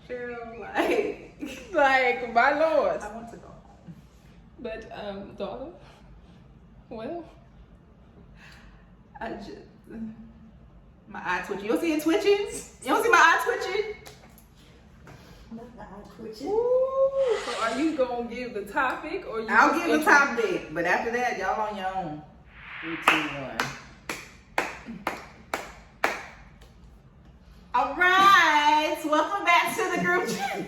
Sheryll, like my lord. I want to go home. But daughter, well, I just my eye twitching. You don't see it twitching? You don't see my eye twitching? ooh, so are you gonna give the topic or you? I'll give the topic, but after that, y'all on your own. 3, 2, 1. All right, welcome back to the group chat.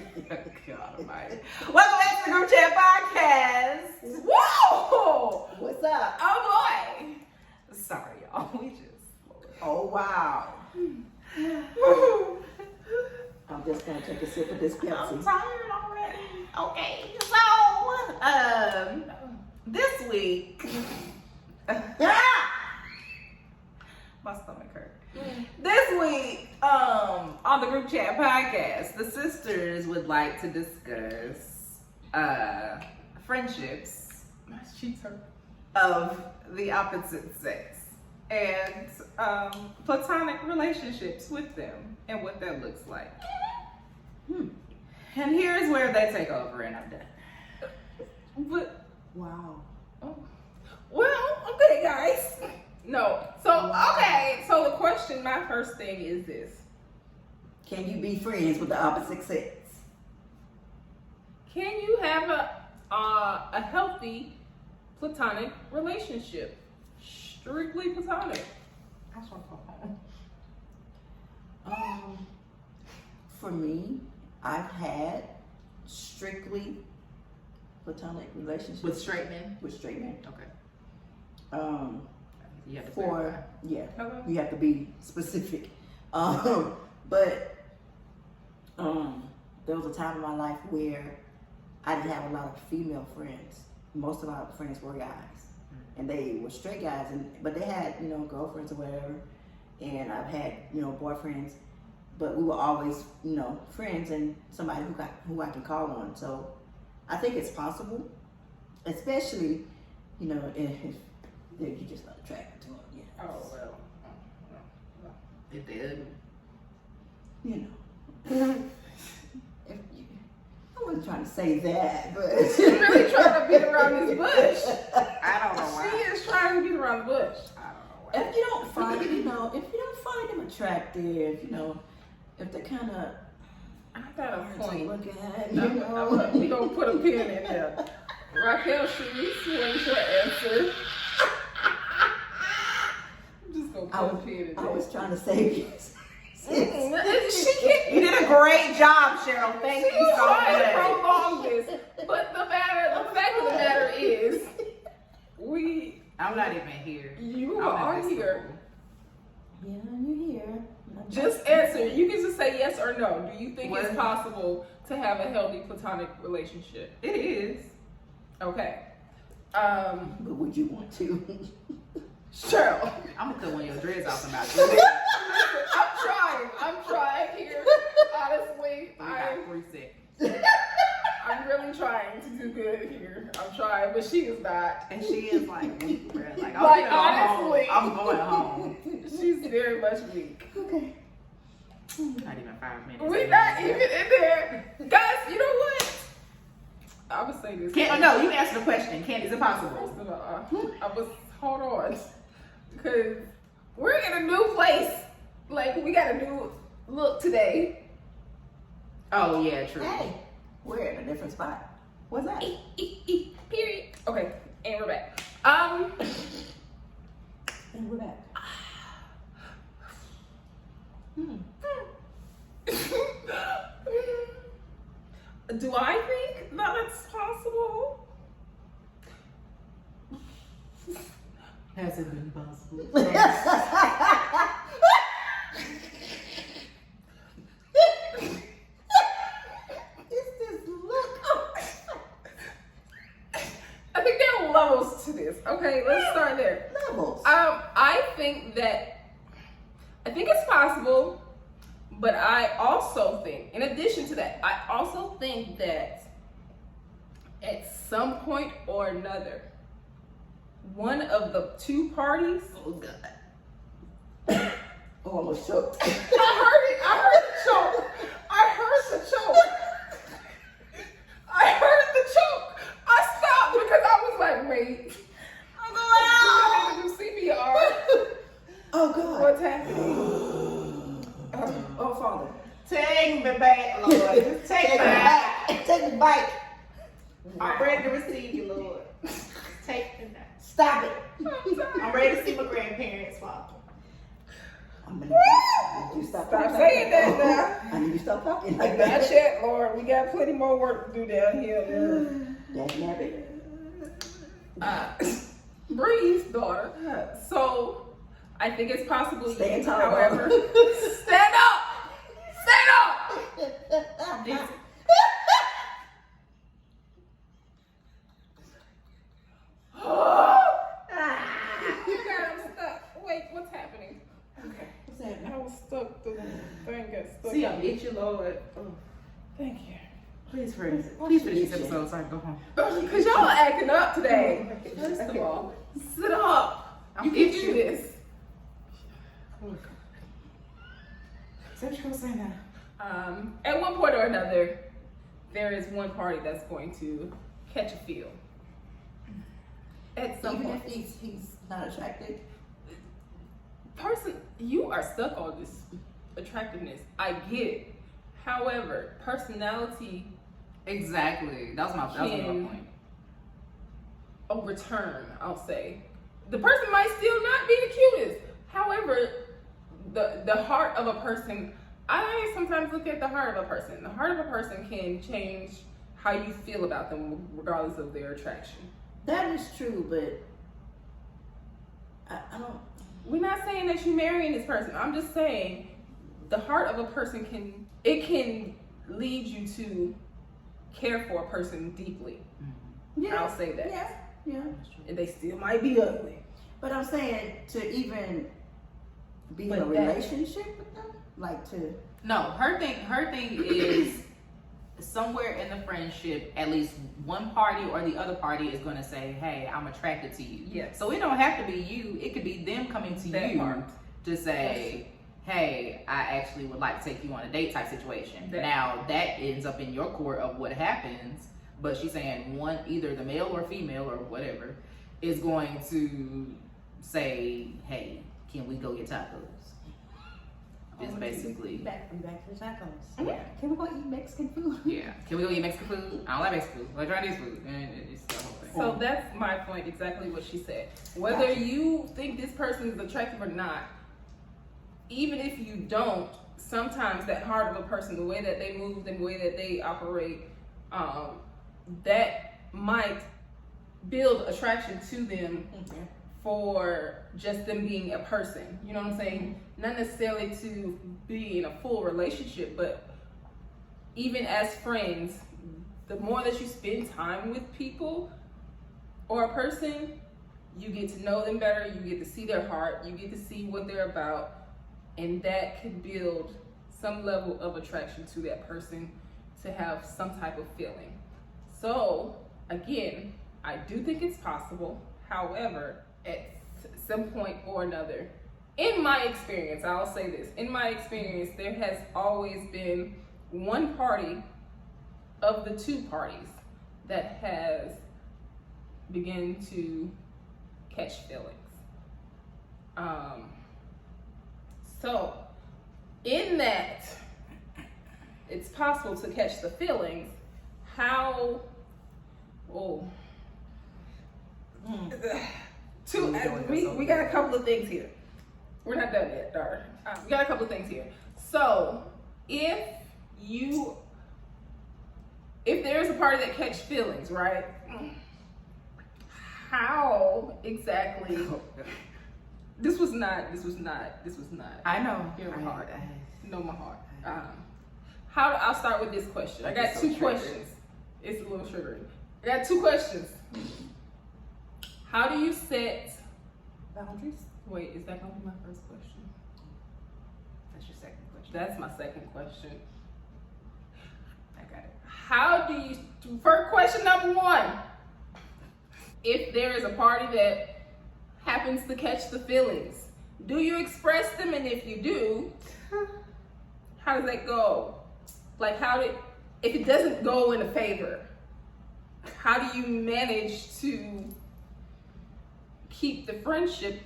God almighty. Welcome back to the group chat podcast. Whoa! What's up? Oh boy! Sorry, y'all. We just. Oh wow. I'm just gonna take a sip of this I'm Pepsi. tired already. Okay, so this week, my stomach hurt. This week, on the group chat podcast, the sisters would like to discuss friendships My cheeks hurt. of the opposite sex and platonic relationships with them and what that looks like. And here's where they take over, and I'm done. But Wow. well, okay, guys. No. So okay. So the question, my first thing is this: Can you be friends with the opposite sex? can you have a healthy platonic relationship? Strictly platonic. I just want to go home. For me, I've had strictly platonic relationships With straight men? with straight men. Okay. You have to For clarify. yeah, Okay. you have to be specific. But there was a time in my life where I didn't have a lot of female friends. Most of my friends were guys, and they were straight guys, but they had girlfriends or whatever. And I've had boyfriends, but we were always friends and somebody who I can call on. So I think it's possible, especially if you just not attracted to them. Yeah. Oh well. If they ugly. I wasn't trying to say that, but She's really trying to beat around this bush. I don't know why. She is trying to beat around the bush. I don't know why. if you don't find them attractive, if they're kind of I got a hard to point. look at, We gonna put a pin in there. Racquel, what's your answer? I'm just gonna put a pin in there. I was trying to save you. You did a great job, Sheryll. Thank She you was so trying to much. prolong this, but the fact of the matter is, I'm not even here. you I'm are at this here. Yeah, you're here. Just answer. You can just say yes or no. Do you think it's What? possible to have a healthy platonic relationship? It is. Okay. But would you want to? Sheryl. I'm gonna cut one of your dreads off about this. I'm trying here. Honestly, We got 3 seconds. I'm really trying to do good here. I'm trying, but she is not. And she is like weak, bro. Like, Like, I'm going honestly. home. I'm going home. She's very much weak. Okay. Not even 5 minutes. We're not even in there. Guys, you know what? I would say this. No, you answer the question. Is it possible? Hold on. Because we're in a new place. Like, we got a new look today. Oh yeah, true. Hey, we're in a different spot. What's that? Period. Okay, and we're back. And we're back. Do I think that it's possible? Has it been possible? I think there are levels to this. Okay, let's start there. Levels. I think it's possible, but I also think, in addition to that, I also think that at some point or another, one of the two parties. Oh God. Oh, almost choked. I heard the choke. father. Take me back, Lord. Just take me back. Take the bike. I'm ready to receive you, Lord. Take me back. Stop it. I'm ready to see my grandparents, Father. I'm gonna need you to stop talking saying like that I need you to stop talking like Not that. yet, Lord. We got plenty more work to do down here. That's nappy. Bree's daughter. So I think it's possible. Stand tall, however, bro. stand up. Stand up. I'm stuck. Wait, what's happening? Okay. What's happening? I was stuck. The thing got stuck. See, I'll get you, Lord. Thank you. Please finish this episode so I can go home. Because y'all are acting up today. First of all, sit up. You can do this. So what you gonna say now? At one point or another, there is one party that's going to catch a feel. At some Even point. if he's not attracted. Person, you are stuck on this attractiveness. I get it. However, personality Exactly. That was my can point. overturn, I'll say. The person might still not be the cutest. However, the heart of a person, I sometimes look at the heart of a person. The heart of a person can change how you feel about them regardless of their attraction. That is true, but I don't. We're not saying that you're marrying this person. I'm just saying the heart of a person can lead you to care for a person deeply. Yeah, I'll say that. Yeah. And they still might be ugly. But I'm saying to even be in a But that- relationship with them, like to. No, her thing is somewhere in the friendship, at least one party or the other party is going to say, "Hey, I'm attracted to you." Yes. So it don't have to be you. It could be them coming to That you part. to say, "Hey, I actually would like to take you on a date" type situation. That- Now that ends up in your court of what happens, but she's saying one, either the male or female or whatever, is going to say, "Hey, can we go get tacos?" It's basically. Back to the tacos. Yeah. Can we go eat Mexican food? Yeah. Can we go eat Mexican food? I don't like Mexican food. Like Chinese food. And it's the whole thing. So that's my point, exactly what she said. Whether you think this person is attractive or not, even if you don't, sometimes that heart of a person, the way that they move, the way that they operate, that might build attraction to them for just them being a person. You know what I'm saying? Not necessarily to be in a full relationship, but even as friends, the more that you spend time with people or a person, you get to know them better, you get to see their heart, you get to see what they're about, and that could build some level of attraction to that person to have some type of feeling. So, again, I do think it's possible. However, at some point or another, in my experience, I'll say this, in my experience, there has always been one party of the two parties that has begun to catch feelings. So, in that, it's possible to catch the feelings. How? Oh. We got a couple of things here. We're not done yet, daughter. We got a couple of things here. So, if there's a party that catch feelings, right? How exactly? This was not. I know. Hear my heart. Know my heart. I'll start with this question. I got two questions. It's a little triggering. I got two questions. How do you set Boundaries? Wait, is that gonna be my first question? That's your second question. That's my second question. I got it. How do you, first question number one, if there is a party that happens to catch the feelings, do you express them? And if you do, how does that go? Like if it doesn't go in a favor, how do you manage to keep the friendship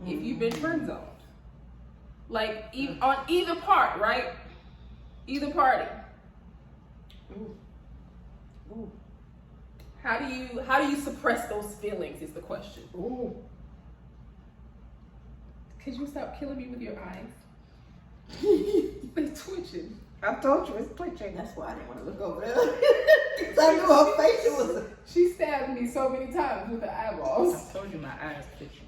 if you've been friend zoned? Like on either part, right? Either party. Ooh. Ooh. How do you suppress those feelings is the question. Ooh. Could you stop killing me with your eyes? They're twitching. I told you it's twitching. That's why I didn't want to look over there. 'Cause I knew her face was. She stabbed me so many times with her eyeballs. I told you my eyes twitching.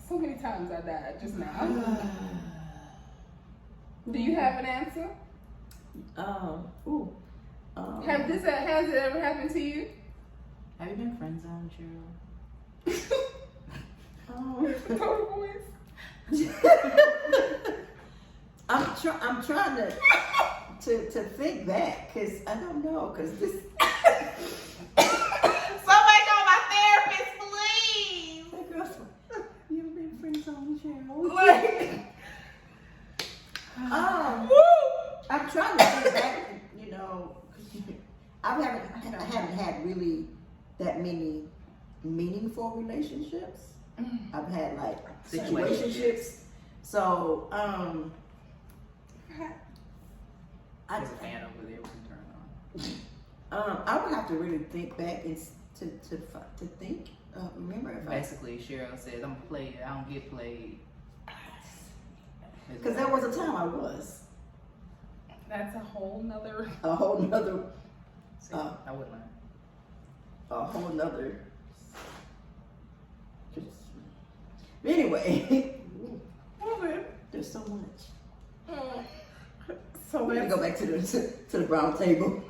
So many times I died just now. Do you have an answer? Has it ever happened to you? Have you been friend zoned, Sheryll? Total voice. I'm trying to think back because I don't know because this. Somebody call my therapist, please. That girl's like, you ever been friend zone, Sheryl? Like, I'm trying to think back. You know, I haven't had really that many meaningful relationships. I've had like situationships. So There's a fan over there we can turn on. I would have to really think back and to think. Remember if Basically, Sheryll says, I'm a player, I don't get played. because there was a time I was That's a whole nother. a whole nother I wouldn't lie. a whole nother. Anyway, there's so much. So We're gonna go back to the brown table.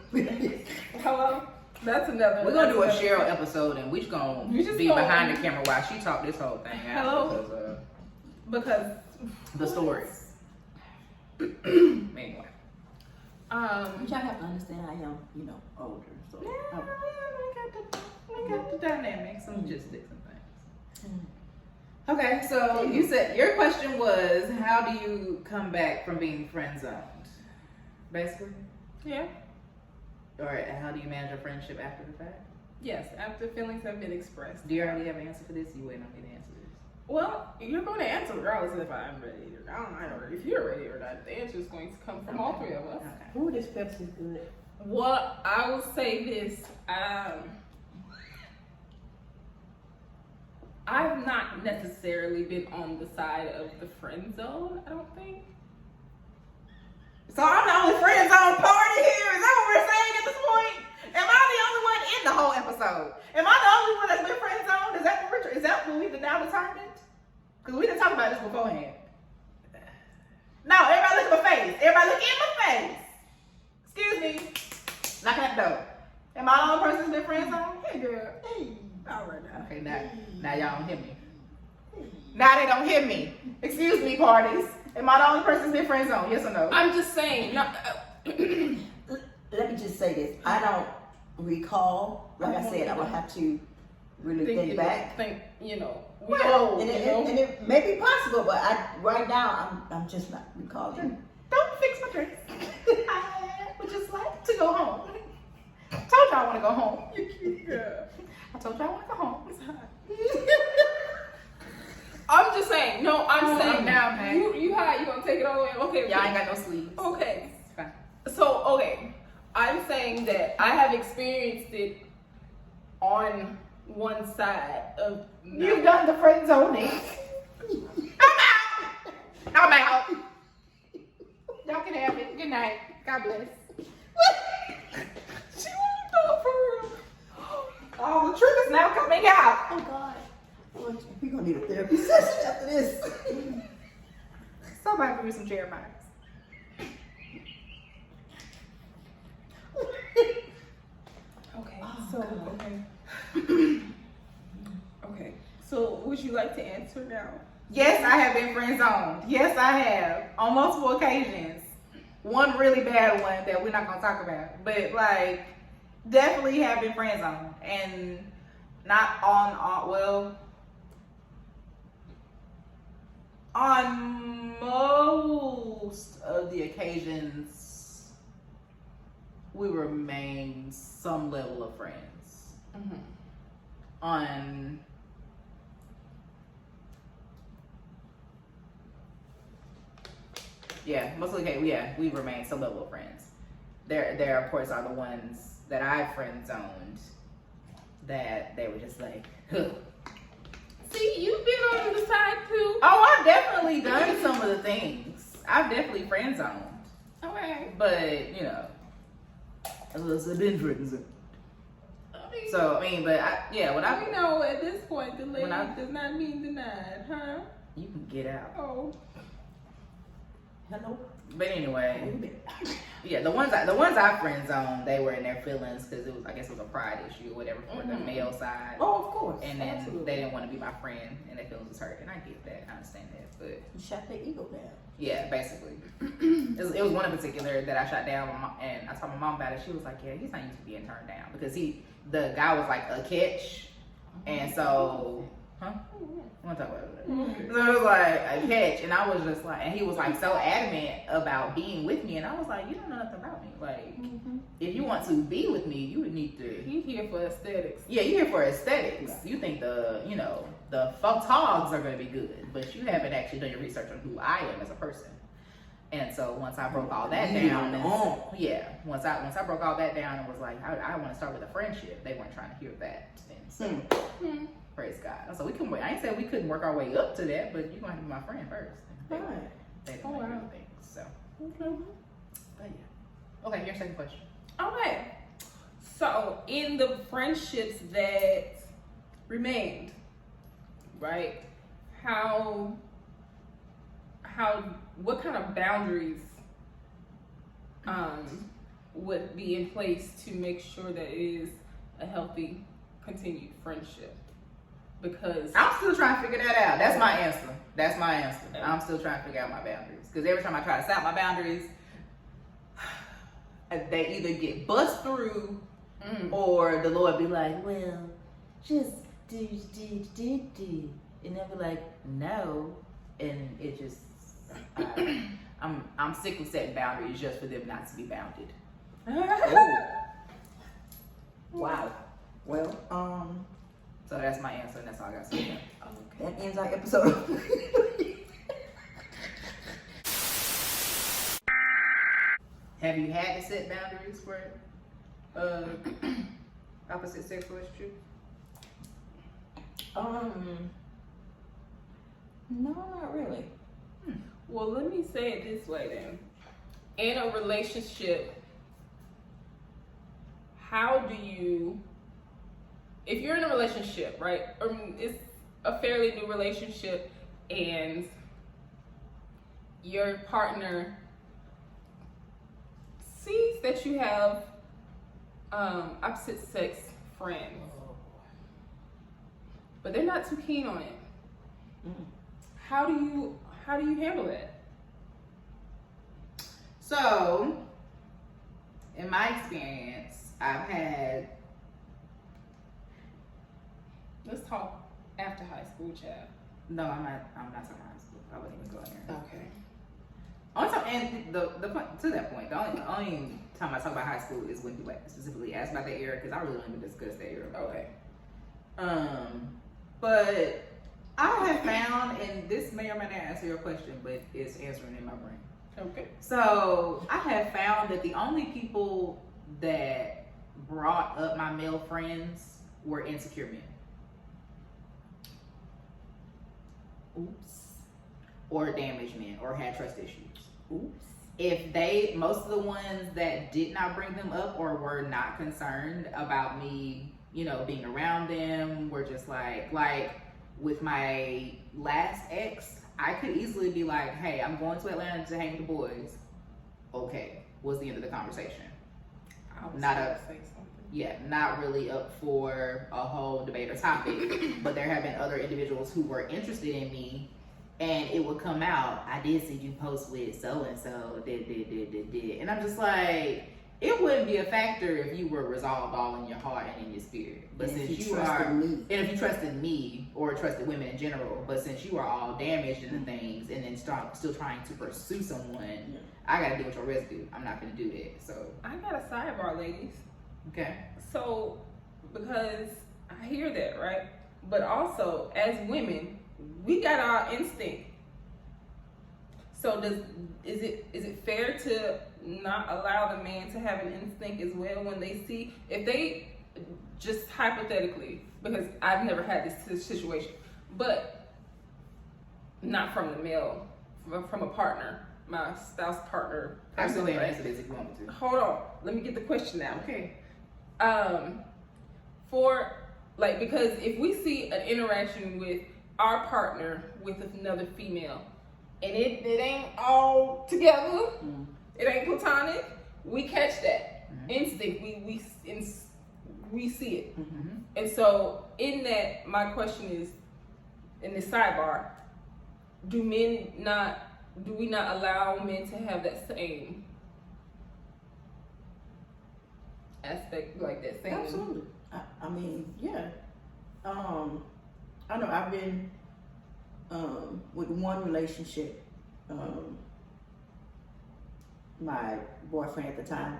Hello. That's another. We're gonna do a that's another- Sheryl episode and we just gonna We just be gonna- behind the camera while she talk this whole thing out. Hello? Because The stories. Anyway. Which I have to understand I am, older. So Yeah, we got the dynamics and logistics and things. Okay, so you said your question was, how do you come back from being friend zoned? Basically, yeah. or how do you manage a friendship after the fact? Yes. After feelings have been expressed. Do you already have an answer for this? You waiting on me to answer this? Well, you're going to answer regardless if I'm ready or not, or if you're ready or not. The answer is going to come from all three of us. Okay. ooh, this Pepsi's good. Well, I will say this. I've not necessarily been on the side of the friend zone, I don't think. so I'm the only friend zone party here. Is that what we're saying at this point? Am I the only one in the whole episode? Am I the only one that's been friend zoned? Is that what we've now determined? Because we didn't talk about this beforehand. No, everybody look at my face. Everybody look in my face. Excuse me. Knocking at the door. Am I the only person that's been friend zoned? Hey girl. Hey. All right now. Okay, now y'all don't hear me. Now they don't hear me. Excuse me, parties. Am I the only person that's been friend zoned? Yes or no? I'm just saying. No, Let me just say this. I don't recall. Like I said, I would have to really think back. Well, And it may be possible, but right now I'm just not recalling. don't fix my dress. I would just like to go home. I told y'all I want to go home. I told y'all I want to go home. I'm just saying. No, I'm saying now, man. You hot? You gonna take it all the way? Okay. Y'all ain't got no sleeves. Okay. It's fine. So, okay, I'm saying that I have experienced it on one side of. You've done the friend zoning. I'm out. Y'all can have it. Good night. God bless. She won't go for real. All the truth is now coming out. Oh God. We're gonna need a therapy session after this. Somebody give me some Jeremiahs. Okay. Oh, So God. okay. Okay. So would you like to answer now? Yes, I have been friend zoned. Yes, I have. On multiple occasions. One really bad one that we're not gonna talk about. But like definitely have been friend zoned. And not On most of the occasions, we remain some level of friends. Mm-hmm. On Yeah, mostly okay. We remain some level of friends. There of course are the ones that I friend zoned that they were just like, huh. See, you've been on the side too. Oh, I've definitely done some of the things. I've definitely friend zoned. Okay. But, you know, unless I've been friend zoned. So, I mean, but when I, you know, at this point, the lady when I- does not mean denied, huh? you can get out. Oh. Hello. But anyway, yeah, the ones I friend zoned, they were in their feelings because I guess it was a pride issue or whatever for the male side. Oh, of course. And then Absolutely. they didn't want to be my friend, and their feelings was hurt, and I get that, I understand that, but You shut their ego down. yeah, basically, it was one in particular that I shot down, and I told my mom about it. She was like, "Yeah, he's not used to being turned down because the guy was like a catch, and so, huh? I want to talk about it. So it was like a catch, and I was just like, and he was like so adamant about being with me, and I was like, you don't know nothing about me. Like, if you want to be with me, you would need to. He here for aesthetics. Yeah, you're here for aesthetics. You think the photogs are going to be good, but you haven't actually done your research on who I am as a person. And so once I broke all that down, once I broke all that down and was like, I want to start with a friendship, they weren't trying to hear that. And so, praise God. So we can. I ain't saying we couldn't work our way up to that, but you're gonna have to be my friend first. They don't want to hear the things. So, but yeah. Okay, your second question. Okay. So, in the friendships that remained, right? What kind of boundaries would be in place to make sure that it is a healthy, continued friendship? Because I'm still trying to figure that out. That's my answer. I'm still trying to figure out my boundaries. Because every time I try to set my boundaries, they either get bust through or the Lord be like, well, just do. And they'll be like, no. And it just, I'm sick of setting boundaries just for them not to be bounded. Wow. Well, So that's my answer, and that's all I got to say. that ends our episode. Have you had to set boundaries for opposite sex relationship? No, not really. well, let me say it this way then. In a relationship, how do you, if you're in a relationship, right? It's a fairly new relationship and your partner sees that you have opposite sex friends, but they're not too keen on it. How do you handle that? So, in my experience, I've had. Let's talk after high school, child. No, I'm not talking high school. I wouldn't even go there. Okay. Only time, and the point to that point, the only time I talk about high school is when you specifically ask about that era, because I really don't even discuss that era. Okay. But I have found, and this may or may not answer your question, but it's answering in my brain. Okay. So I have found that the only people that brought up my male friends were insecure men. Oops. Or damaged men, or had trust issues. Oops. Most of the ones that did not bring them up or were not concerned about me, being around them, were just like with my last ex, I could easily be like, hey, I'm going to Atlanta to hang with the boys. Okay, was the end of the conversation. Not really up for a whole debate or topic, but there have been other individuals who were interested in me, and it would come out, I did see you post with so-and-so, did. And I'm just like, it wouldn't be a factor if you were resolved all in your heart and in your spirit. But And since if you trusted are, me. and if you trusted me or trusted women in general, but since you are all damaged in the things and then still trying to pursue someone, I gotta deal with your residue. I'm not gonna do that. So I got a sidebar, ladies. okay. So, because I hear that, right? But also, as women, we got our instinct. So is it fair to not allow the man to have an instinct as well when they see, if they, just hypothetically, because I've never had this situation, but not from the male, from a partner, my spouse partner. I still person, right? answer this if you want me to. Hold on, let me get the question out. Okay. For like, because if we see an interaction with our partner with another female, and it ain't all together, it ain't platonic, we catch that instinct. We see it. And so in that, my question is, in this sidebar, do we not allow men to have that same aspect, like that same? Absolutely. I mean, yeah. I know I've been with one relationship. My boyfriend at the time,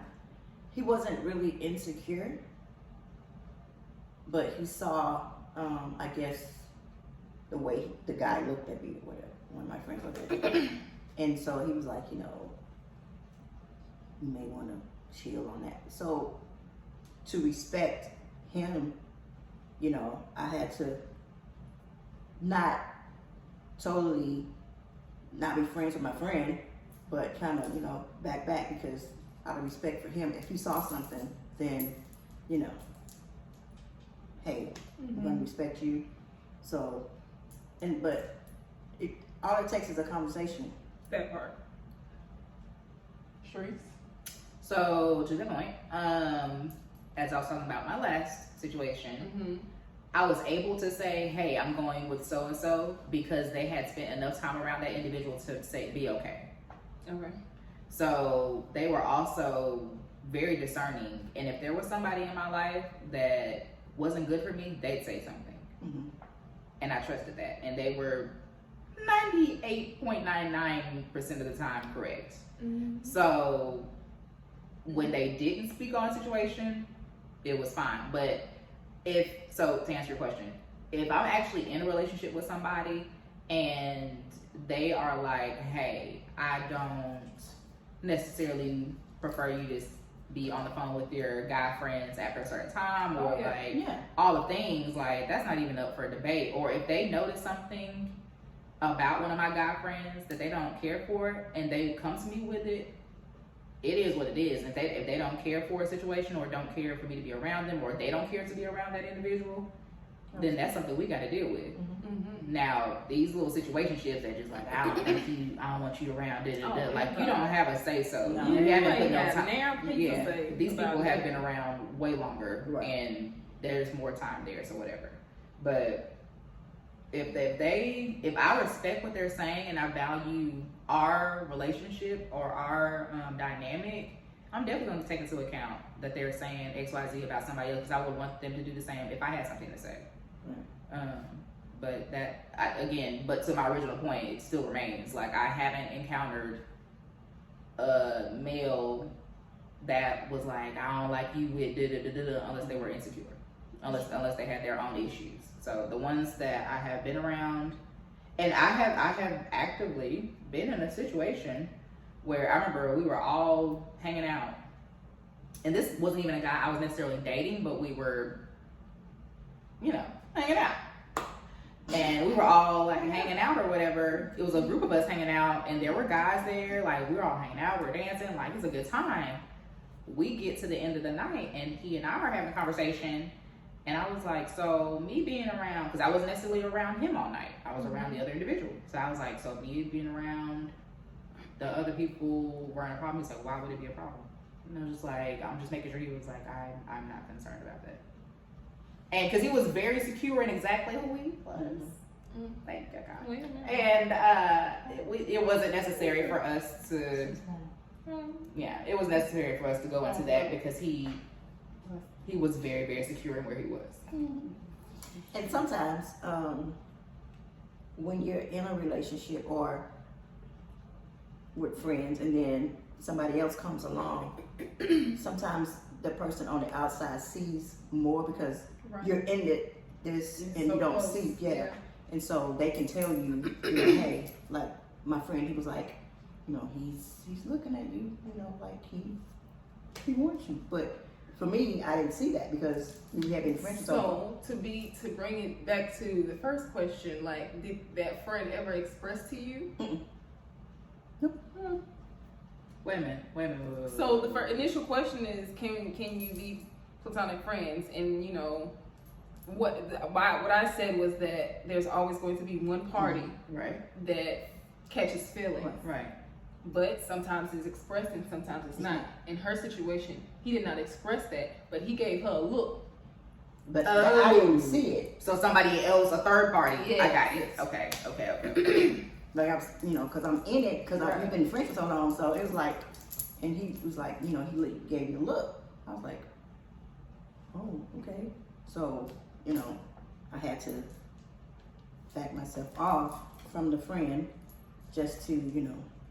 he wasn't really insecure, but he saw, I guess, the way the guy looked at me, or whatever. One of my friends looked at me, and so he was like, you know, you may want to chill on that. So to respect him, you know, I had to not totally not be friends with my friend, but kind of, you know, back because out of respect for him, if he saw something, then, you know, hey, I'm gonna respect you. So, but all it takes is a conversation. That part. Sharice? So to the point, as I was talking about my last situation, I was able to say, hey, I'm going with so and so because they had spent enough time around that individual to say be okay. Okay. So they were also very discerning, and if there was somebody in my life that wasn't good for me, they'd say something. And I trusted that, and they were 98.99% of the time correct. So when they didn't speak on a situation, it was fine. But to answer your question, if I'm actually in a relationship with somebody and they are like, hey, I don't necessarily prefer you to be on the phone with your guy friends after a certain time, or all the things, like, that's not even up for debate. Or if they notice something about one of my guy friends that they don't care for and they come to me with it, it is what it is. If they don't care for a situation, or don't care for me to be around them, or they don't care to be around that individual, then that's something we got to deal with. Now, these little situationships that just like, I don't want you around, like, you don't have a say so. No. You haven't put no time. Say These people about have it. been around way longer, and there's more time there, so whatever. But if I respect what they're saying and I value our relationship or our dynamic, I'm definitely going to take into account that they're saying XYZ about somebody else, because I would want them to do the same if I had something to say. But but to my original point, it still remains. Like, I haven't encountered a male that was like, I don't like you with unless they were insecure, unless they had their own issues. So the ones that I have been around, and I have actively been in a situation where I remember we were all hanging out, and this wasn't even a guy I was necessarily dating, but we were, hanging out. And we were all like hanging out or whatever. It was a group of us hanging out, and there were guys there. Like, we were all hanging out, we're dancing, like, it's a good time. We get to the end of the night, and he and I are having a conversation, and I was like, so me being around, because I wasn't necessarily around him all night, I was around the other individual. So I was like, so me being around the other people weren't a problem. He's like, why would it be a problem? And I was just like, I'm just making sure. He was like, I'm not concerned about that. And because he was very secure in exactly who he was. Thank you, God. And it wasn't necessary for us to, it was necessary for us to go into that, because he was very, very secure in where he was. And sometimes when you're in a relationship or with friends, and then somebody else comes along, sometimes the person on the outside sees more, because you're in this and you don't see. And so they can tell you, hey, like my friend, he was like, he's looking at you, like he wants you. But for me, I didn't see that because we had been friends. So to bring it back to the first question, like, did that friend ever express to you? Nope. Wait a minute. So the initial question is, can you be platonic friends? And what I said was that there's always going to be one party Right. that catches feelings. Right. But sometimes it's expressed and sometimes it's not. In her situation, he did not express that, but he gave her a look. But I didn't see it. So somebody else, a third party. Yes. I got it. Okay. Like I was, because I'm in it, because Right. we've been friends for so long. So it was like, and he was like, he gave me a look. I was like, oh, okay. So, I had to back myself off from the friend just to,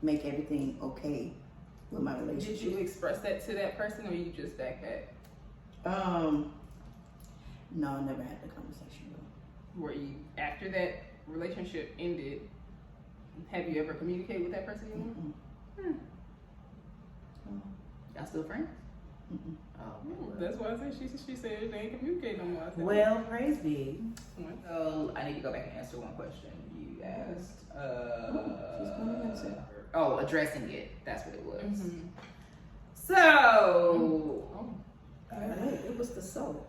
make everything okay with my relationship. Did you express that to that person, or you just back back? No, I never had the conversation though. Were you, after that relationship ended, have you ever communicated with that person anymore? Y'all still friends? Mm-mm. Oh. That's why I said she said they ain't communicating no more. I said, Well, praise be. what? So I need to go back and answer one question you asked. She's going to answer. Oh, addressing it. That's what it was. Mhm. So Oh. It was the soul.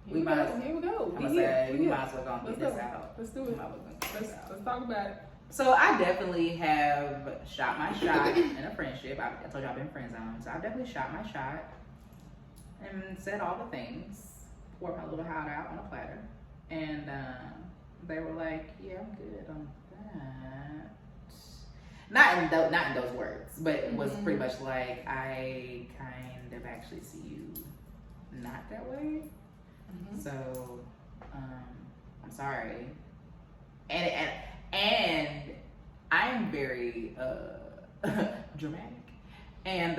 Here we go. Here we go. I'm gonna say we might as well go and Let's get this go. out. Let's do it. Let's talk about it. So I definitely have shot my shot in a friendship. I told you I've been friend zoned, so I definitely shot my shot and said all the things. Poured my little heart out on a platter, and they were like, "Yeah, I'm good on that." Not in those words, but it was pretty much like, "I kind of actually see you not that way." So I'm sorry, and I'm very dramatic and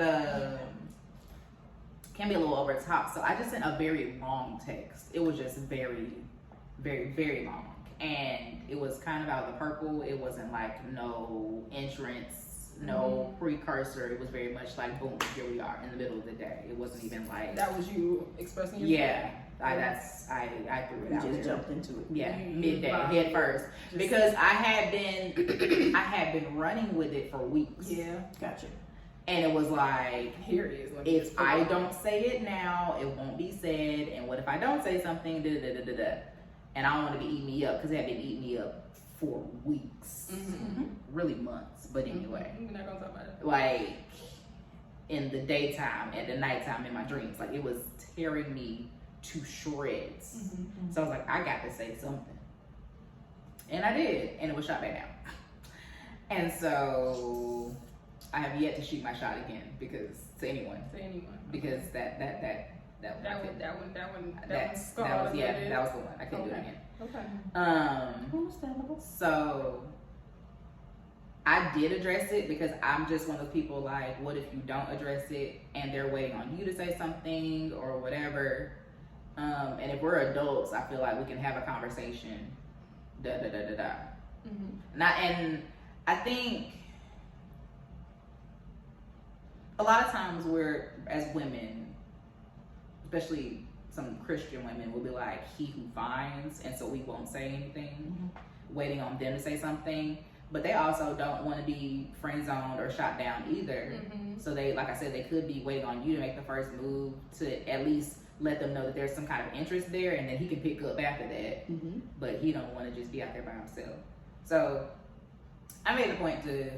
can be a little over the top. So I just sent a very long text. It was just very, very, very long, and it was kind of out of the purple. It wasn't like no entrance, no precursor. It was very much like, boom, here we are in the middle of the day. It wasn't even like That was you expressing your yeah. I threw it We out just there. jumped into it. Yeah, You midday, vibe. head first, because I had been running with it for weeks. Yeah. Gotcha. And it was like, Here it is. Like, if I don't say it now, it won't be said. And what if I don't say something? Da da da da da. And I don't want it to eat me up because it had been eating me up for weeks, really months. But anyway, we're not gonna talk about it. like in the daytime and the nighttime in my dreams, like it was tearing me to shreds. So I was like, I got to say something. And I did, and it was shot back down. And so I have yet to shoot my shot again to anyone. Because that one scarred. That was the one. I couldn't do it again. Okay. Understandable. So I did address it because I'm just one of those people like, what if you don't address it and they're waiting on you to say something or whatever? And if we're adults, I feel like we can have a conversation. And I think a lot of times we're, as women, especially some Christian women, will be like, he who finds, and so we won't say anything, waiting on them to say something. But they also don't want to be friend zoned or shot down either. So they, like I said, they could be waiting on you to make the first move to at least let them know that there's some kind of interest there, and then he can pick up after that. But he don't want to just be out there by himself. So I made a point to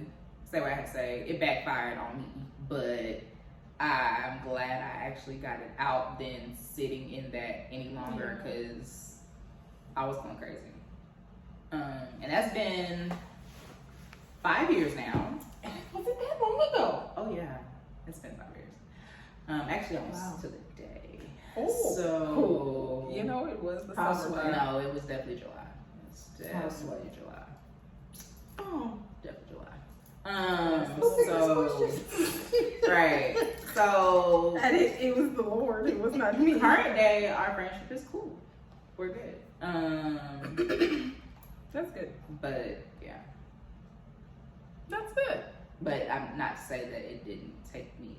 say what I had to say. It backfired on me, but I'm glad I actually got it out than sitting in that any longer, because I was going crazy. And that's been 5 years now. Was it that long ago? Oh yeah, it's been 5 years. Actually, almost to the day. Oh, So cool. It was the summer. No, it was definitely July. It's definitely July. Oh. Definitely July. So right. So It was the Lord. It was not me. current day, our friendship is cool. We're good. That's good. But yeah. That's good. But I'm not to say that it didn't take me.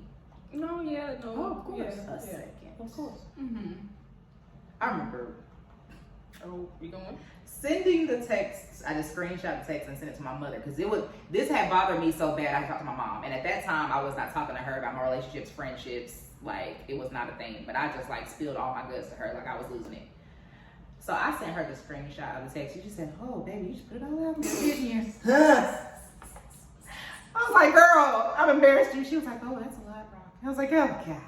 No, yeah, no. Oh, of course. Yeah, A second. Of course. Mm-hmm. I remember Oh, you going? sending the text. I just screenshot the text and sent it to my mother because this had bothered me so bad. I talked to my mom, and at that time I was not talking to her about my relationships, friendships. Like it was not a thing. But I just like spilled all my guts to her, like I was losing it. So I sent her the screenshot of the text. She said, "Oh, baby, you just put it all out here." I was like, "Girl, I'm embarrassed you." She was like, "Oh, that's a lot, Rock." I was like, "Oh God,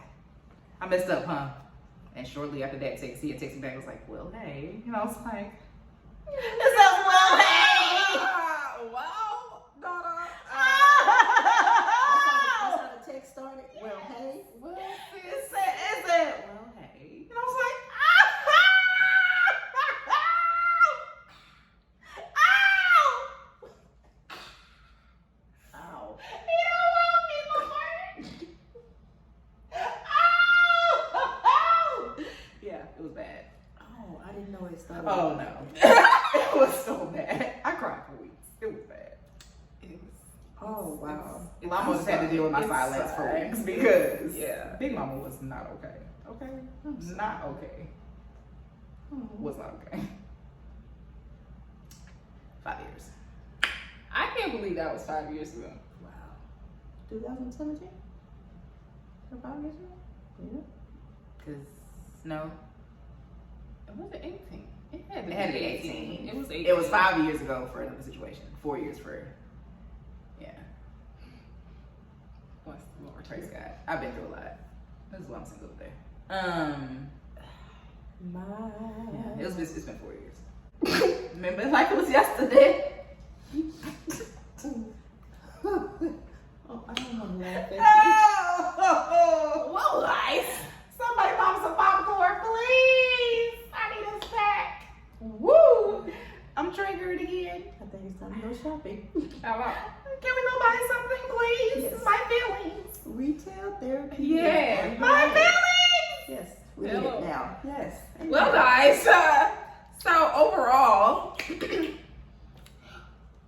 I messed up, huh?" And shortly after that text, he had texted me back. I was like, "Well, hey," and I was like, It's a well, hey. Wow, daughter. That's how the text started. Well, hey. Well, It said, "Well, hey," and I was like, Ow. he don't want me, Lord. yeah, it was bad. Oh, I didn't know it started. Oh no, it was so bad. I cried for weeks. It was bad. Oh, wow. Mama just had to deal with my silence for weeks because Big Mama was not okay. Okay, not okay. Was not okay. 5 years. I can't believe that was 5 years ago. Wow. 2017? 5 years ago? Yeah. Cause no, It wasn't 18. It had it had to be 18. It was 18. It was 5 years ago for another situation. 4 years for, yeah. What's the Lord? Praise God. I've been through a lot. This is why I'm single today. Yeah, it's been 4 years. Remember, like it was yesterday. Oh, I don't want to laugh at oh, well, guys, somebody pop some popcorn, please. I need a snack. Woo! I'm triggered again. you. I think it's time to go shopping. How about? Can we go buy something, please? Yes. My feelings. Retail therapy. Yeah. My feelings. Yes. We need Hello. it now. Yes. Well, guys, so overall,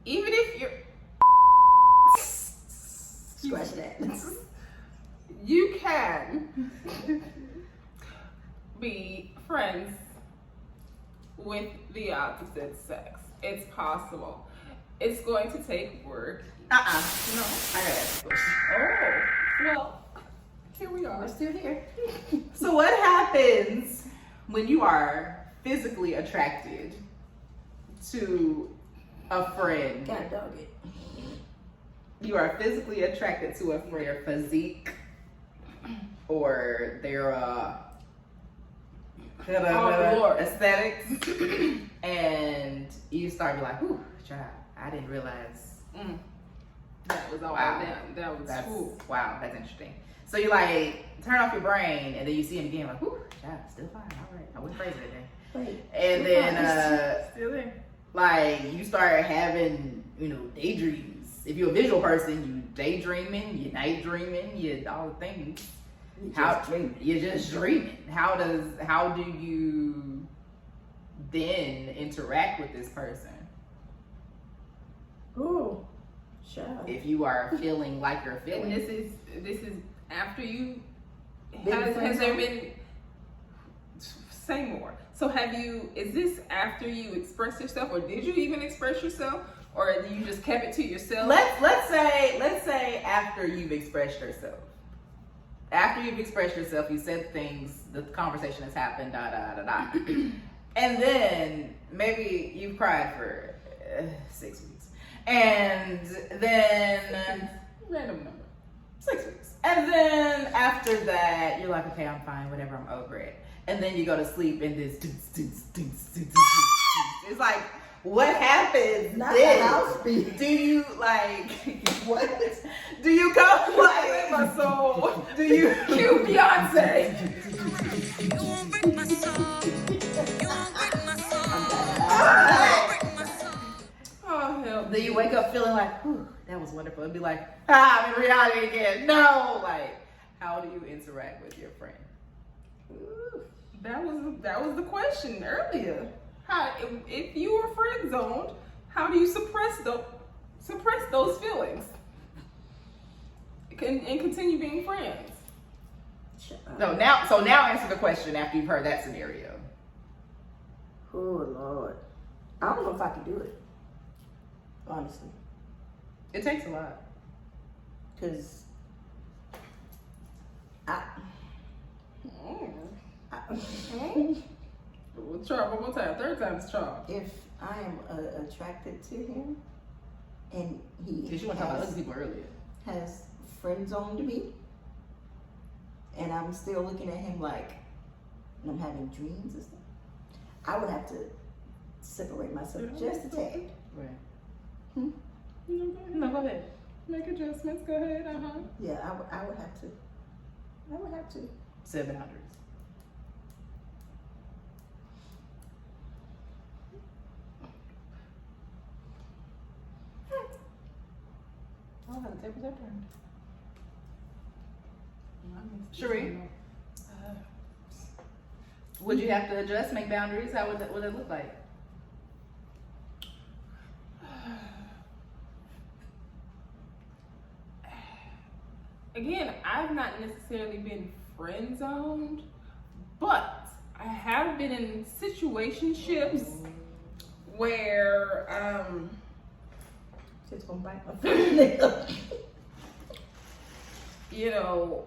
even if you're, Scratch that. you can be friends with the opposite sex. It's possible. It's going to take work. No, I gotta ask a question. Oh, well, here we are. We're still here. So what happens when you are physically attracted to a friend? Gotta dog it. You are physically attracted to a friend, their physique or their Lord. aesthetics, and you start to be like, "Ooh, child, I didn't realize." That was all. Wow. That was That's cool. wow, that's interesting. So you like turn off your brain, and then you see him again, like, "Ooh, child, still fine. All right, I went crazy today." Wait. And then Still there. like you start having, daydreams. If you're a visual person, you daydreaming, you night dreaming, you all the things. You're just dreaming. How do you then interact with this person Ooh. Child. if you are feeling like you're And feeling? this is after you. Been Has friends there on? been? Say more. So is this after you express yourself, or did you even express yourself, or you just kept it to yourself? Let's say after you've expressed yourself. After you've expressed yourself, you said things, the conversation has happened, and then maybe you've cried for 6 weeks, and then Random number. 6 weeks, and then after that, you're like, okay, I'm fine, whatever, I'm over it, and then you go to sleep, and this, it's like, what happens Not then? the house beat. Do you like? What? Do you go like? My soul. Do you? Cue Beyonce. You won't break my soul. You won't break my soul. Break my soul. Oh hell. Do you wake up feeling like, whew, that was wonderful, and be like, I'm in reality again? No, like, how do you interact with your friend? Ooh, that was the question earlier. How if you were friend zoned, how do you suppress the suppress those feelings and continue being friends. No, now answer the question after you've heard that scenario. Oh Lord, I don't know if I can do it. Honestly, It takes a lot. because I We'll try one more time. Third time's charm. if I am attracted to him and he Because you want to talk about other people earlier. has friend zoned me, and I'm still looking at him like, and I'm having dreams and stuff, I would have to separate myself just a tad. Right. Hmm? No, go ahead. Make adjustments. Go ahead. Yeah, I would have to. I would have to. Set boundaries. Oh, the tables are turned. Cherie, would you have to adjust, make boundaries? How would it look like? Again, I've not necessarily been friend zoned, but I have been in situationships where Just gonna bite my fingernail. you know,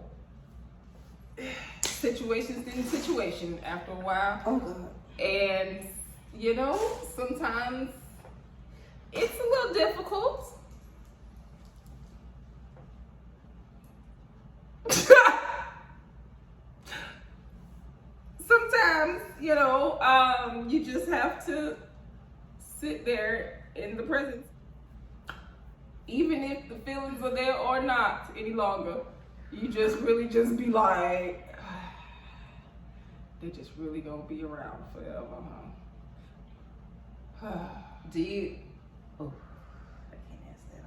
situations in situation after a while. Oh God. And, you know, sometimes it's a little difficult. Sometimes, you know, you just have to sit there in the presence. Even if the feelings are there or not any longer, you just really just be like, they just really gonna be around forever, huh? Do you? Oh, I can't answer that.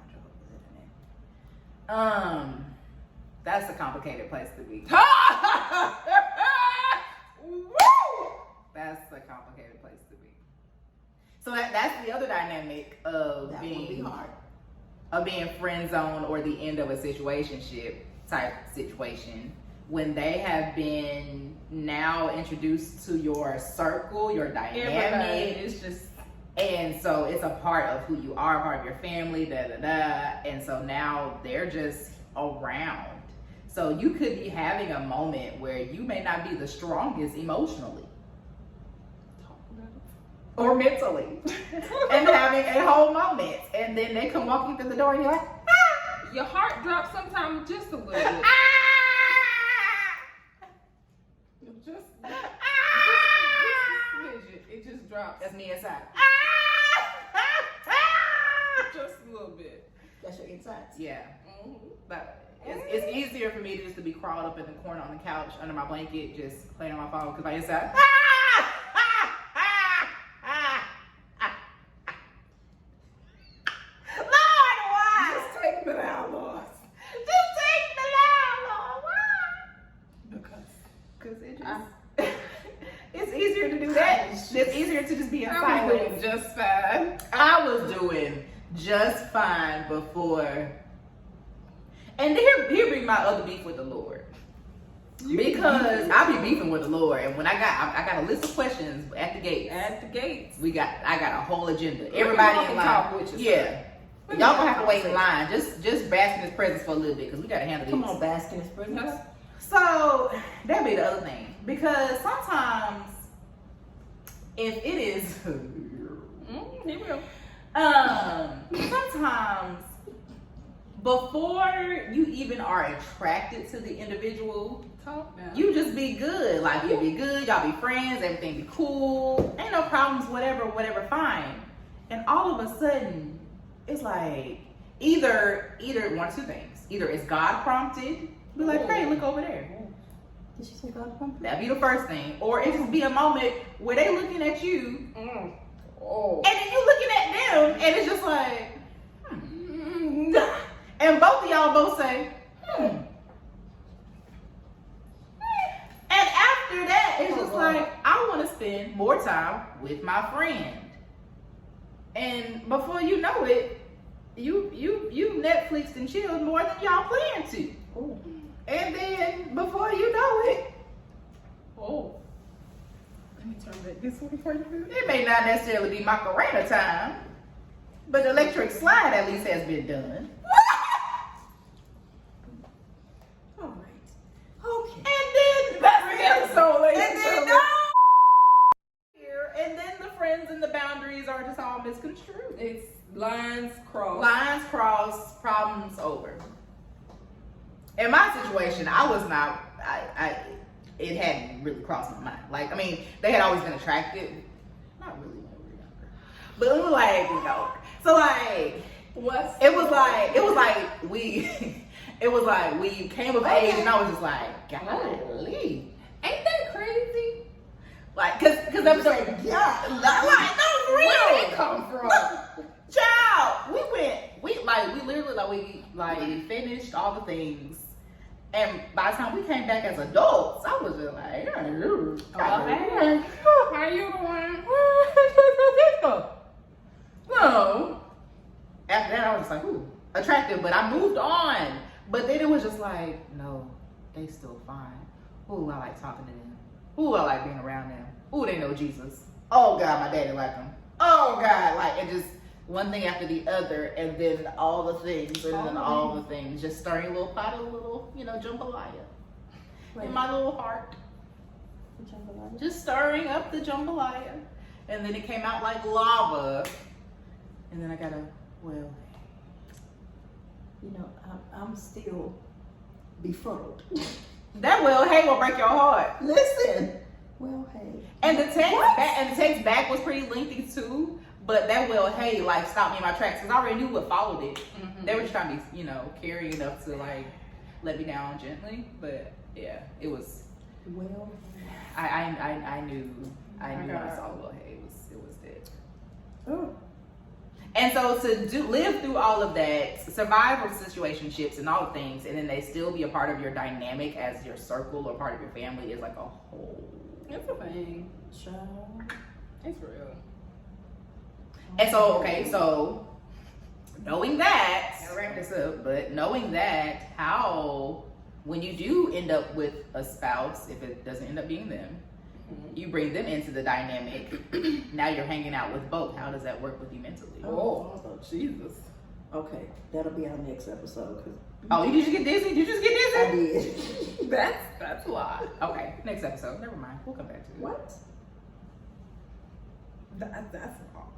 I'm trouble. That's a complicated place to be. Woo! That's a complicated place to be. So that's the other dynamic of That would be being hard. of being friend zone or the end of a situationship type situation, when they have been now introduced to your circle, your dynamic. It's just And so it's a part of who you are, part of your family, And so now they're just around. So you could be having a moment where you may not be the strongest emotionally or mentally and having a whole moment. And then they come walking through the door and you're like, ah! your heart drops sometimes just a little bit. Just a smidget. It just drops That's me inside. just a little bit. That's your insides. Yeah. But it's easier for me just to be crawled up in the corner on the couch under my blanket, just playing on my phone because my inside. Lord, why? Just take me down, Lord. Just take me down, Lord. Why? Because it just it's easier to do that. It's easier to just be in I was doing silence. just fine. I was doing just fine before. And here be my other beef with the Lord. Because I be beefing with the Lord, and when I got a list of questions at the gate. At the gates. I got a whole agenda. walk Everybody in and line. talk with you, Yeah. Let Y'all me gonna have have to wait in line. Just bask in his presence for a little bit, because we gotta handle this. Come on, bask in his presence. Yes. So that'd be the other thing. Because sometimes if it is Here we go. sometimes before you even are attracted to the individual, Talk now. you just be good. Like you be good, y'all be friends, everything be cool, ain't no problems, whatever, fine. And all of a sudden, it's like either one of two things. Either it's God prompted, be like, hey, look over there. Did she say God pumped? That'd be the first thing. Or it just be a moment where they looking at you, Oh. and then you looking at them, and it's just like, and both of y'all both say, And after that, it's just like, I want to spend more time with my friend. And before you know it, you Netflixed and chilled more than y'all planned to. Ooh. And then before you know it, Let me turn back this way for you. it may not necessarily be Macarena time, but the electric slide at least has been done. All right. Okay. And then That's the episode, ladies and and then gentlemen. here, and then the friends and the boundaries are just all misconstrued. It's lines crossed. Lines crossed, problems over. In my situation, I was not. It hadn't really crossed my mind. Like, I mean, they had always been attracted. Not really when we were younger, but it was like, you know. So like, it was like we came of age, and I was just like, golly, Ain't that crazy? like, cause that was like, Yeah. like, no, for real. Where did it come from? Child, we finished all the things, and by the time we came back as adults, I was just like, How you doing? no. After that, I was just like, ooh, attractive, but I moved on. But then it was just like, no, they still fine. Ooh, I like talking to them. Ooh, I like being around them. Ooh, they know Jesus. Oh God, my daddy liked them. Oh God, like, and just one thing after the other, and then all the things, and then all the things, just stirring a little pot of a little, jambalaya in my little heart. Just stirring up the jambalaya, and then it came out like lava, and then I got well, You know, I'm still befuddled. that well, hey, will break your heart. Listen. Well, hey. And the text back was pretty lengthy too. But that well, hey, like stopped me in my tracks because I already knew what followed it. Mm-hmm. They were just trying to be, caring enough to like let me down gently. But yeah, it was. Well, I knew when I saw well, hey, it was dead. oh. And so to live through all of that, survival situationships and all the things, and then they still be a part of your dynamic as your circle or part of your family is like a whole. It's a thing. Child. It's real. And so knowing that, I'll wrap this up, but knowing that, how, when you do end up with a spouse, if it doesn't end up being them, you bring them into the dynamic. Now you're hanging out with both. How does that work with you mentally? Oh, Jesus. Okay, that'll be our next episode. Oh, did you just get dizzy? Did you just get I dizzy? did. That's a lot. Okay, next episode. Never mind. We'll come back to it. What? That's a lot.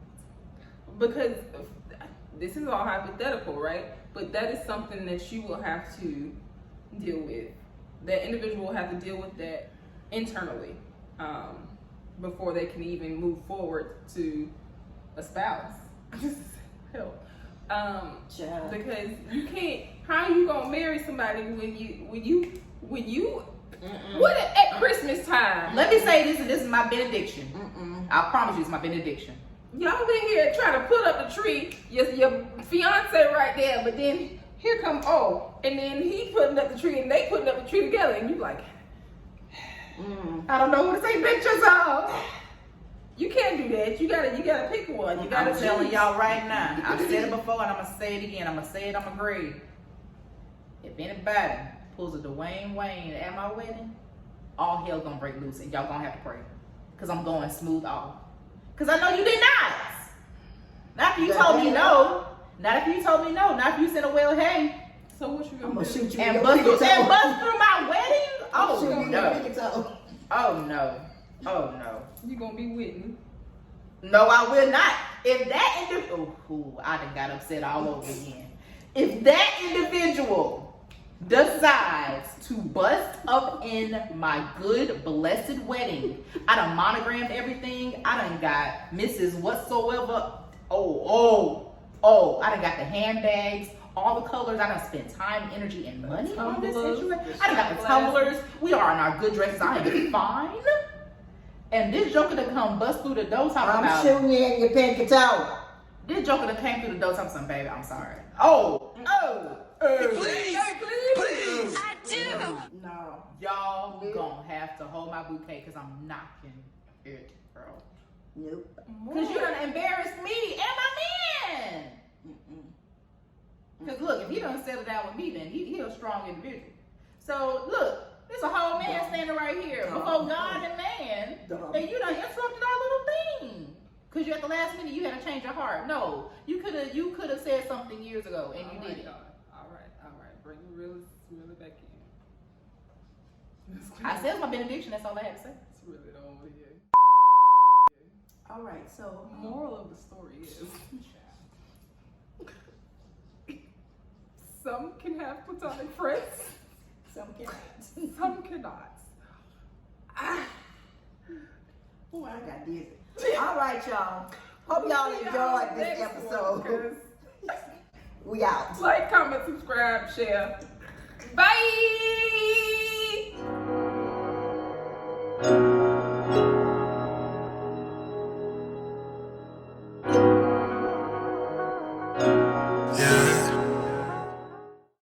Because this is all hypothetical, right? But that is something that you will have to deal with. That individual will have to deal with that internally before they can even move forward to a spouse. Hell. Child. Because you can't. How are you gonna marry somebody when you what at Christmas time? Let me say this, and this is my benediction. Mm-mm. I promise you, it's my benediction. Y'all been here trying to put up the tree, your fiance right there, but then here come and then he putting up the tree and they putting up the tree together, and you like, I don't know who to take pictures of. you can't do that. You gotta pick one. You gotta I'm telling choose. y'all right now. I've said it before, and I'm gonna say it again. I'm gonna say it. I'm gonna agree. If anybody pulls a Dwayne Wayne at my wedding, all hell gonna break loose, and y'all gonna have to pray, cause I'm going smooth off. Cause I know you did not. Not if you told me no. Not if you told me no. Not if you said, well, hey, So what you I'm gonna gonna do? shoot you and in bust your through my wedding. Oh Shoot you in your no. pinky toe. Oh no. Oh no. You gonna be Whitney? No, I will not. If that individual, I done got upset all over again. If that individual decides to bust up in my good, blessed wedding, I done monogrammed everything. I done got Mrs. Whatsoever. I done got the handbags, all the colors. I done spent time, energy, and money on this Tumblers, situation. the I done got the shot tumblers. We are in our good dresses. I am fine. And this joker that come bust through the door talking I'm about shooting you in your pinky toe. this joker that came through the door talking something, baby. I'm sorry. Please, please. I do. No. Y'all gonna have to hold my bouquet because I'm knocking it out. Nope. Because you done embarrassed me and my man. Because look, if he don't settle down with me, then he a strong individual. So look, there's a whole man standing right here before God and man, and you done interrupted our little thing. Cause you at the last minute you had to change your heart. No, you could have said something years ago and you didn't. All right. Bring the really back in. I said my benediction. That's all I had to say. It's really over here. All right, so Moral of the story is some can have platonic friends, some cannot. some cannot. Oh, I got dizzy. All right, y'all. Hope y'all enjoyed this episode. We out. Like, comment, subscribe, share.